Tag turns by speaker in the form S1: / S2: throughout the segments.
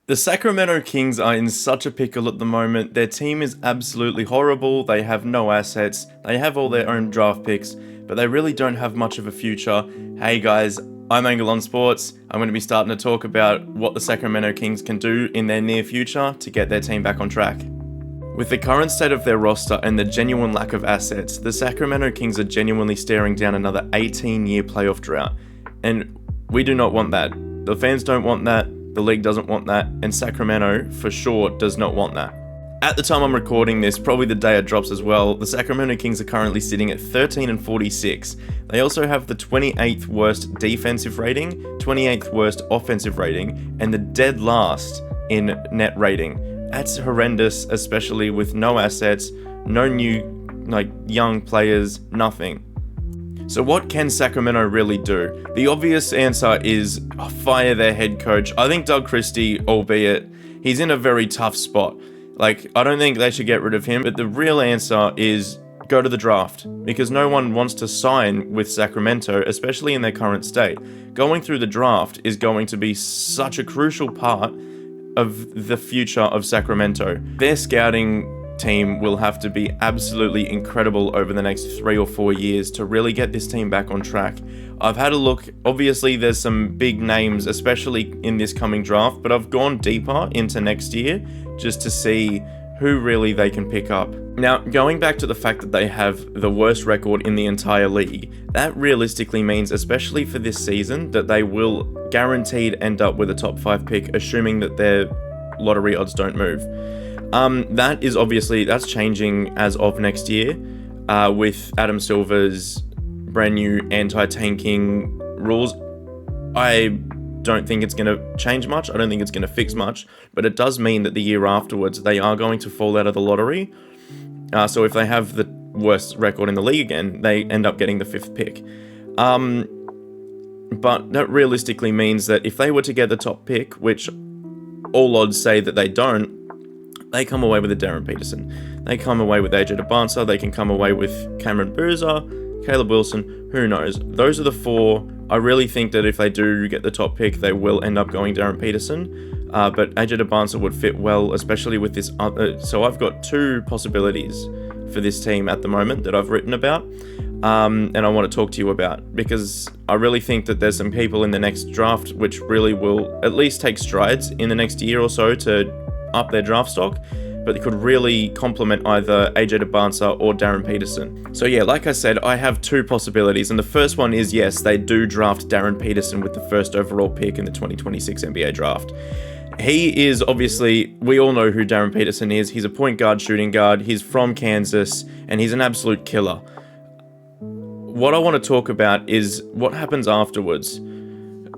S1: The Sacramento Kings are in such a pickle at the moment. Their team is absolutely horrible. They have no assets. They have all their own draft picks, but they really don't have much of a future. Hey guys, I'm Angle on Sports. I'm going to be starting to talk about what the Sacramento Kings can do in their near future to get their team back on track. With the current state of their roster and the genuine lack of assets, the Sacramento Kings are genuinely staring down another 18-year playoff drought. And we do not want that. The fans don't want that. The league doesn't want that, and Sacramento, for sure, does not want that. At the time I'm recording this, probably the day it drops as well, the Sacramento Kings are currently sitting at 13-46. They also have the 28th worst defensive rating, 28th worst offensive rating, and the dead last in net rating. That's horrendous, especially with no assets, no new, young players, nothing. So what can Sacramento really do? The obvious answer is fire their head coach. I think Doug Christie, albeit he's in a very tough spot. I don't think they should get rid of him, but the real answer is go to the draft, because no one wants to sign with Sacramento, especially in their current state. Going through the draft is going to be such a crucial part of the future of Sacramento. Their scouting team will have to be absolutely incredible over the next 3 or 4 years to really get this team back on track. I've had a look. Obviously there's some big names, especially in this coming draft, but I've gone deeper into next year just to see who really they can pick up. Now, going back to the fact that they have the worst record in the entire league, that realistically means, especially for this season, that they will guaranteed end up with a top 5 pick, assuming that their lottery odds don't move. That's changing as of next year, with Adam Silver's brand new anti-tanking rules. I don't think it's going to change much. I don't think it's going to fix much, but it does mean that the year afterwards, they are going to fall out of the lottery. So if they have the worst record in the league again, they end up getting the 5th pick. But that realistically means that if they were to get the top pick, which all odds say that they don't, they come away with a Darren Peterson. They come away with AJ DeBansa. They can come away with Cameron Boozer, Caleb Wilson. Who knows? Those are the 4. I really think that if they do get the top pick, they will end up going Darren Peterson. But AJ DeBansa would fit well, especially with this other. So I've got 2 possibilities for this team at the moment that I've written about, and I want to talk to you about, because I really think that there's some people in the next draft which really will at least take strides in the next year or so to up their draft stock, but they could really complement either AJ DeBansa or Darren Peterson. So yeah, like I said, I have 2 possibilities, and the first one is, yes, they do draft Darren Peterson with the first overall pick in the 2026 NBA draft. He is obviously, we all know who Darren Peterson is. He's a point guard, shooting guard. He's from Kansas, and he's an absolute killer. What I want to talk about is what happens afterwards.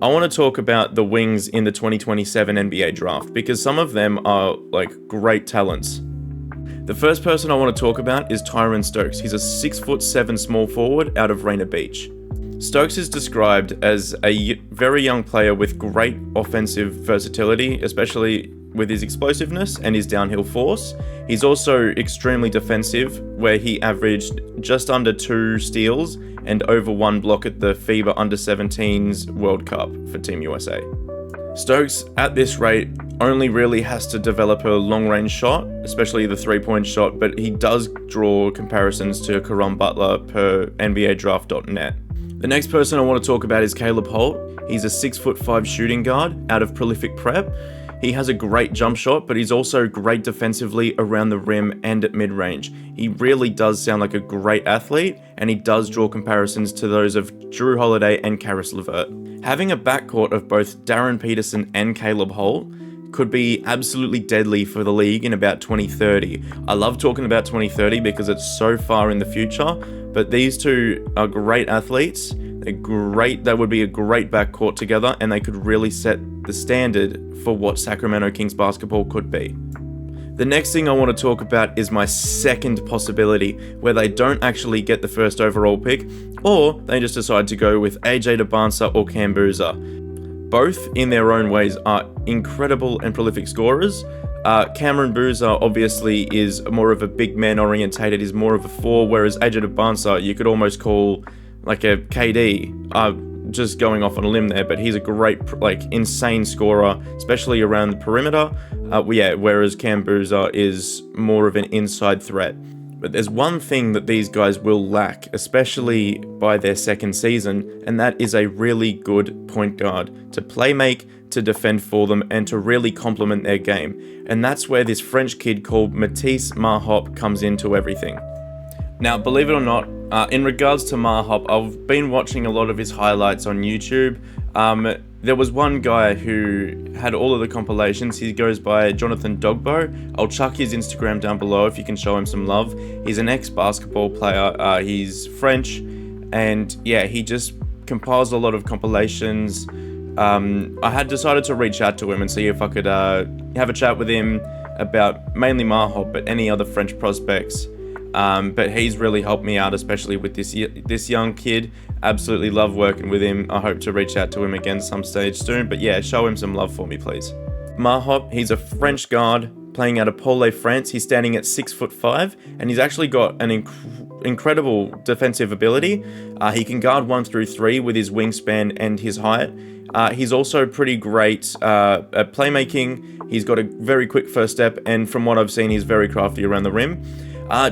S1: I want to talk about the wings in the 2027 NBA draft, because some of them are great talents. The first person I want to talk about is Tyron Stokes. He's a 6'7" small forward out of Rainier Beach. Stokes is described as a very young player with great offensive versatility, especially with his explosiveness and his downhill force. He's also extremely defensive, where he averaged just under 2 steals and over 1 block at the FIBA Under-17s World Cup for Team USA. Stokes, at this rate, only really has to develop a long-range shot, especially the 3-point shot, but he does draw comparisons to Caron Butler per NBADraft.net. The next person I want to talk about is Caleb Holt. He's a 6'5" shooting guard out of Prolific Prep. He has a great jump shot, but he's also great defensively around the rim and at mid-range. He really does sound like a great athlete, and he does draw comparisons to those of Drew Holiday and Karis LeVert. Having a backcourt of both Darren Peterson and Caleb Holt could be absolutely deadly for the league in about 2030. I love talking about 2030 because it's so far in the future, but these 2 are great athletes. They're great. They would be a great backcourt together, and they could really set the standard for what Sacramento Kings basketball could be. The next thing I want to talk about is my second possibility, where they don't actually get the first overall pick, or they just decide to go with AJ DeBansa or Cam Boozer. Both, in their own ways, are incredible and prolific scorers. Cameron Boozer obviously is more of a big man orientated, is more of a 4, whereas AJ DeBansa you could almost call like a KD. just going off on a limb there, but he's a great, like, insane scorer, especially around the perimeter. Whereas Cam Boozer is more of an inside threat. But there's one thing that these guys will lack, especially by their second season, and that is a really good point guard to play make, to defend for them, and to really complement their game. And that's where this French kid called Matisse Marhop comes into everything. Now, believe it or not, in regards to Marhop, I've been watching a lot of his highlights on YouTube. There was one guy who had all of the compilations. He goes by Jonathan Dogbo. I'll chuck his Instagram down below if you can show him some love. He's an ex-basketball player. He's French, and yeah, he just compiles a lot of compilations. I had decided to reach out to him and see if I could have a chat with him about mainly Marhop, but any other French prospects. But he's really helped me out, especially with this young kid. Absolutely love working with him. I hope to reach out to him again some stage soon. But yeah, show him some love for me, please. Marhop, he's a French guard playing out of Pole, France. He's standing at 6'5", and he's actually got an incredible defensive ability. He can guard 1 through 3 with his wingspan and his height. He's also pretty great at playmaking. He's got a very quick first step, and from what I've seen, he's very crafty around the rim.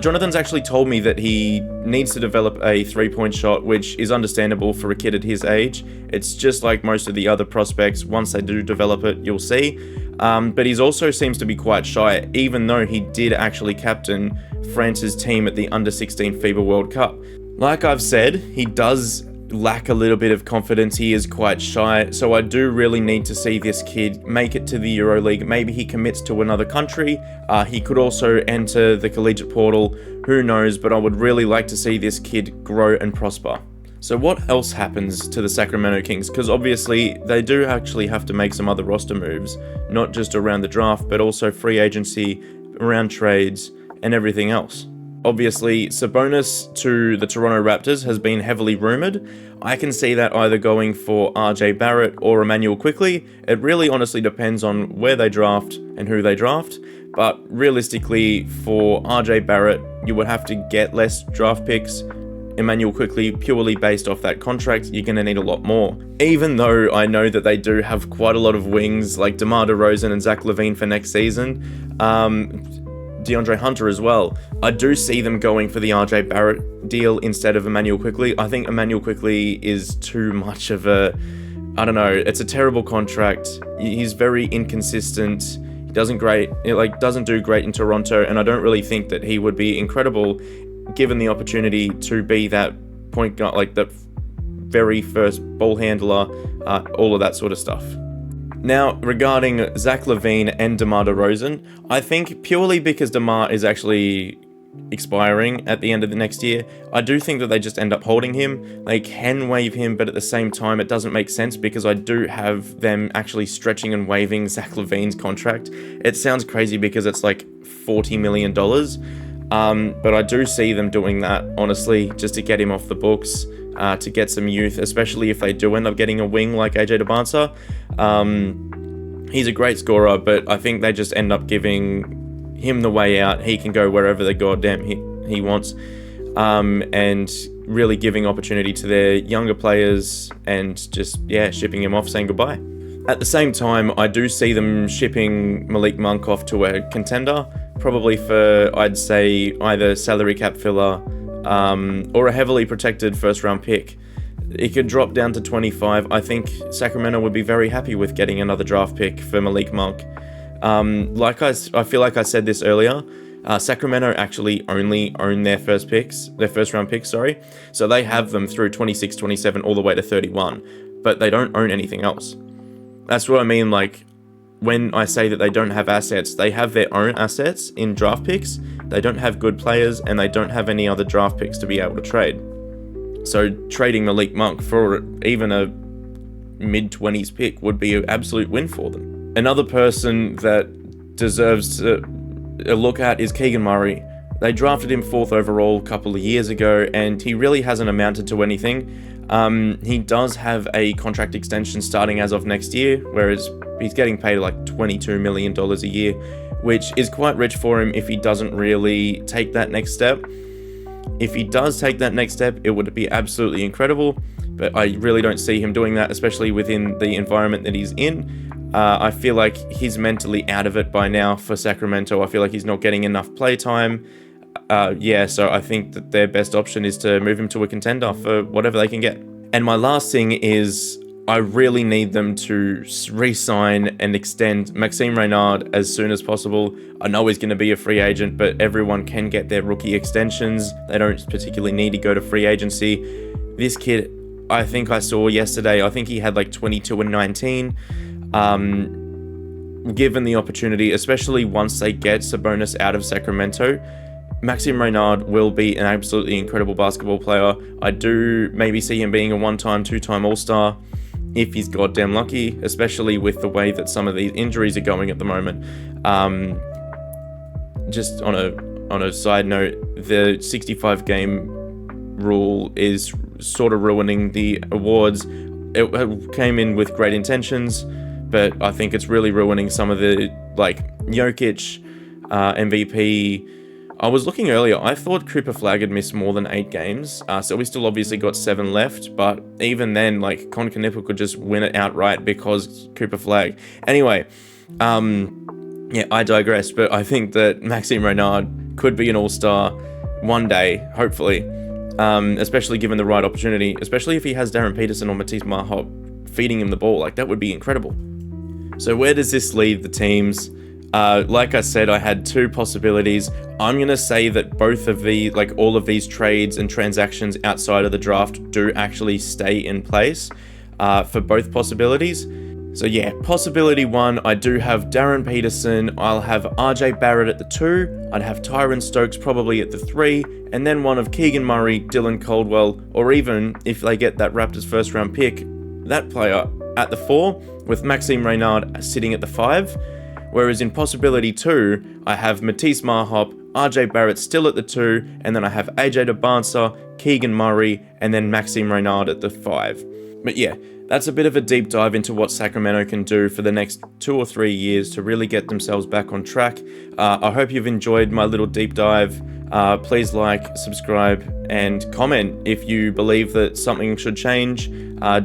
S1: Jonathan's actually told me that he needs to develop a three-point shot, which is understandable for a kid at his age. It's just like most of the other prospects. Once they do develop it, you'll see. But he also seems to be quite shy, even though he did actually captain France's team at the Under-16 FIBA World Cup. Like I've said, he does lack a little bit of confidence. He is quite shy, so I do really need to see this kid make it to the EuroLeague. Maybe he commits to another country. He could also enter the collegiate portal, who knows, but I would really like to see this kid grow and prosper. So what else happens to the Sacramento Kings? Because obviously they do actually have to make some other roster moves, not just around the draft, but also free agency, around trades, and everything else. Obviously, Sabonis to the Toronto Raptors has been heavily rumoured. I can see that either going for RJ Barrett or Emmanuel Quickley. It really honestly depends on where they draft and who they draft. But realistically, for RJ Barrett, you would have to get less draft picks. Emmanuel Quickley, purely based off that contract, you're going to need a lot more. Even though I know that they do have quite a lot of wings, like DeMar DeRozan and Zach LaVine for next season. DeAndre Hunter as well. I do see them going for the RJ Barrett deal instead of Emmanuel Quickley. I think Emmanuel Quickley is too much of it's a terrible contract. He's very inconsistent. He doesn't do great in Toronto, and I don't really think that he would be incredible given the opportunity to be that point guard, like that very first ball handler, all of that sort of stuff. Now, regarding Zach LaVine and DeMar DeRozan, I think purely because DeMar is actually expiring at the end of the next year, I do think that they just end up holding him. They can waive him, but at the same time, it doesn't make sense because I do have them actually stretching and waiving Zach LaVine's contract. It sounds crazy because it's like $40 million, but I do see them doing that, honestly, just to get him off the books. To get some youth, especially if they do end up getting a wing like AJ DeBansa. He's a great scorer, but I think they just end up giving him the way out. He can go wherever the goddamn he wants, and really giving opportunity to their younger players and just, shipping him off, saying goodbye. At the same time, I do see them shipping Malik Monk off to a contender, probably for, I'd say, either salary cap filler, or a heavily protected first-round pick. It could drop down to 25. I think Sacramento would be very happy with getting another draft pick for Malik Monk. I feel like I said this earlier, Sacramento actually only own their first-round picks, so they have them through 26, 27, all the way to 31, but they don't own anything else. That's what I mean, like, when I say that they don't have assets, they have their own assets in draft picks. They don't have good players, and they don't have any other draft picks to be able to trade. So trading Malik Monk for even a mid-20s pick would be an absolute win for them. Another person that deserves a look at is Keegan Murray. They drafted him 4th overall a couple of years ago, and he really hasn't amounted to anything. He does have a contract extension starting as of next year, whereas he's getting paid like $22 million a year, which is quite rich for him if he doesn't really take that next step. If he does take that next step, it would be absolutely incredible. but I really don't see him doing that, especially within the environment that he's in. I feel like he's mentally out of it by now for Sacramento. I feel like he's not getting enough play time. So I think that their best option is to move him to a contender for whatever they can get. And my last thing is, I really need them to re-sign and extend Maxime Reynard as soon as possible. I know he's going to be a free agent, but everyone can get their rookie extensions. They don't particularly need to go to free agency. This kid, I think I saw yesterday, I think he had like 22 and 19. Given the opportunity, especially once they get Sabonis out of Sacramento, Maxime Reynard will be an absolutely incredible basketball player. I do maybe see him being a one-time, two-time All-Star if he's goddamn lucky, especially with the way that some of these injuries are going at the moment. Just on a side note, the 65 game rule is sort of ruining the awards. It came in with great intentions, but I think it's really ruining some of the, like, Jokic, MVP. I was looking earlier, I thought Cooper Flag had missed more than 8 games, so we still obviously got 7 left, but even then, like, Con Knipple could just win it outright because Cooper Flag. Anyway, I digress, but I think that Maxime Reynard could be an all-star one day, hopefully, especially given the right opportunity, especially if he has Darren Peterson or Matisse Marhop feeding him the ball. Like, that would be incredible. So where does this leave the teams? Like I said, I had 2 possibilities. I'm going to say that both of the, like, all of these trades and transactions outside of the draft do actually stay in place for both possibilities. So yeah, possibility 1, I do have Darren Peterson. I'll have RJ Barrett at the 2. I'd have Tyron Stokes probably at the 3. And then one of Keegan Murray, Dylan Caldwell, or even if they get that Raptors first round pick, that player at the 4, with Maxime Reynard sitting at the 5. Whereas in possibility 2, I have Matisse Marhop, RJ Barrett still at the 2, and then I have AJ DeBansa, Keegan Murray, and then Maxime Reynard at the 5. But yeah, that's a bit of a deep dive into what Sacramento can do for the next 2 or 3 years to really get themselves back on track. I hope you've enjoyed my little deep dive. Please like, subscribe, and comment if you believe that something should change.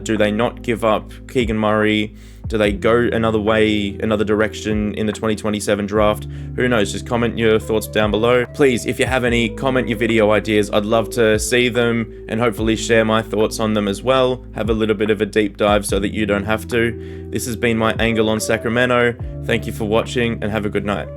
S1: Do they not give up Keegan Murray? Do they go another way, another direction in the 2027 draft? Who knows? Just comment your thoughts down below. Please, if you have any, comment your video ideas. I'd love to see them and hopefully share my thoughts on them as well. Have a little bit of a deep dive so that you don't have to. This has been my angle on Sacramento. Thank you for watching and have a good night.